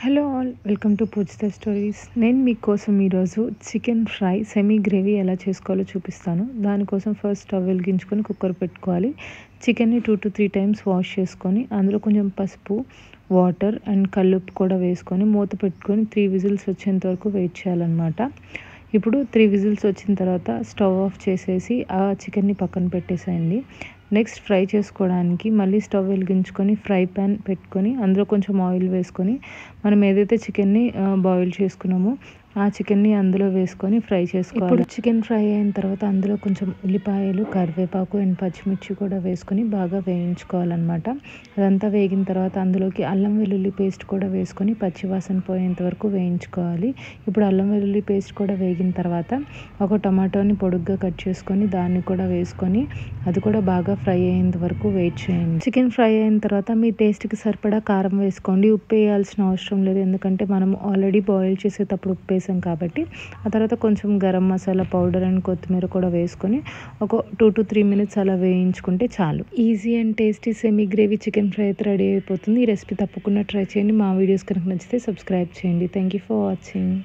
Hello all, welcome to Pujitha stories. నేను మీకోసం ఈరోజు చికెన్ ఫ్రై సెమీ గ్రేవీ ఎలా చేసుకోవాలో చూపిస్తాను. దానికోసం ఫస్ట్ స్టవ్ వెలిగించుకొని కుక్కర్ పెట్టుకోవాలి. చికెన్ని 2 to 3 టైమ్స్ వాష్ చేసుకొని అందులో కొంచెం పసుపు, వాటర్ అండ్ కల్లుప్పు కూడా వేసుకొని మూత పెట్టుకొని 3 విజిల్స్ వచ్చేంత వరకు వెయిట్ చేయాలన్నమాట. ఇప్పుడు 3 విజిల్స్ వచ్చిన తర్వాత స్టవ్ ఆఫ్ చేసేసి ఆ చికెన్ని పక్కన పెట్టేసేయండి. నెక్స్ట్ ఫ్రై చేసుకోవడానికి మళ్ళీ స్టవ్ వెలిగించుకొని ఫ్రై ప్యాన్ పెట్టుకొని అందులో కొంచెం ఆయిల్ వేసుకొని మనం ఏదైతే చికెన్ని బాయిల్ చేసుకున్నామో ఆ చికెన్ని అందులో వేసుకొని ఫ్రై చేసుకోవాలి. ఇప్పుడు చికెన్ ఫ్రై అయిన తర్వాత అందులో కొంచెం ఉల్లిపాయలు, కరివేపాకు అండ్ పచ్చిమిర్చి కూడా వేసుకొని బాగా వేయించుకోవాలన్నమాట. అదంతా వేగిన తర్వాత అందులోకి అల్లం వెల్లుల్లి పేస్ట్ కూడా వేసుకొని పచ్చివాసన పోయేంత వరకు వేయించుకోవాలి. ఇప్పుడు అల్లం వెల్లుల్లి పేస్ట్ కూడా వేగిన తర్వాత ఒక టమాటోని పొడుగ్గా కట్ చేసుకొని దాన్ని కూడా వేసుకొని అది కూడా బాగా ఫ్రై అయ్యేంత వరకు వెయిట్ చేయండి. చికెన్ ఫ్రై అయిన తర్వాత మీ టేస్ట్కి సరిపడా కారం వేసుకోండి. ఉప్పు వేయాల్సిన అవసరం లేదు, ఎందుకంటే మనం ఆల్రెడీ బాయిల్ చేసేటప్పుడు ఉప్పు వేసాం కాబట్టి. ఆ తర్వాత కొంచెం గరం మసాలా పౌడర్ అండ్ కొత్తిమీర కూడా వేసుకొని ఒక 2 to 3 మినిట్స్ అలా వేయించుకుంటే చాలు. Easy and tasty semi gravy chicken fry అయితే రెడీ అయిపోతుంది. ఈ రెసిపీ తప్పకుండా ట్రై చేయండి. మా వీడియోస్ కనుక నచ్చితే సబ్స్క్రైబ్ చేయండి. Thank you for watching.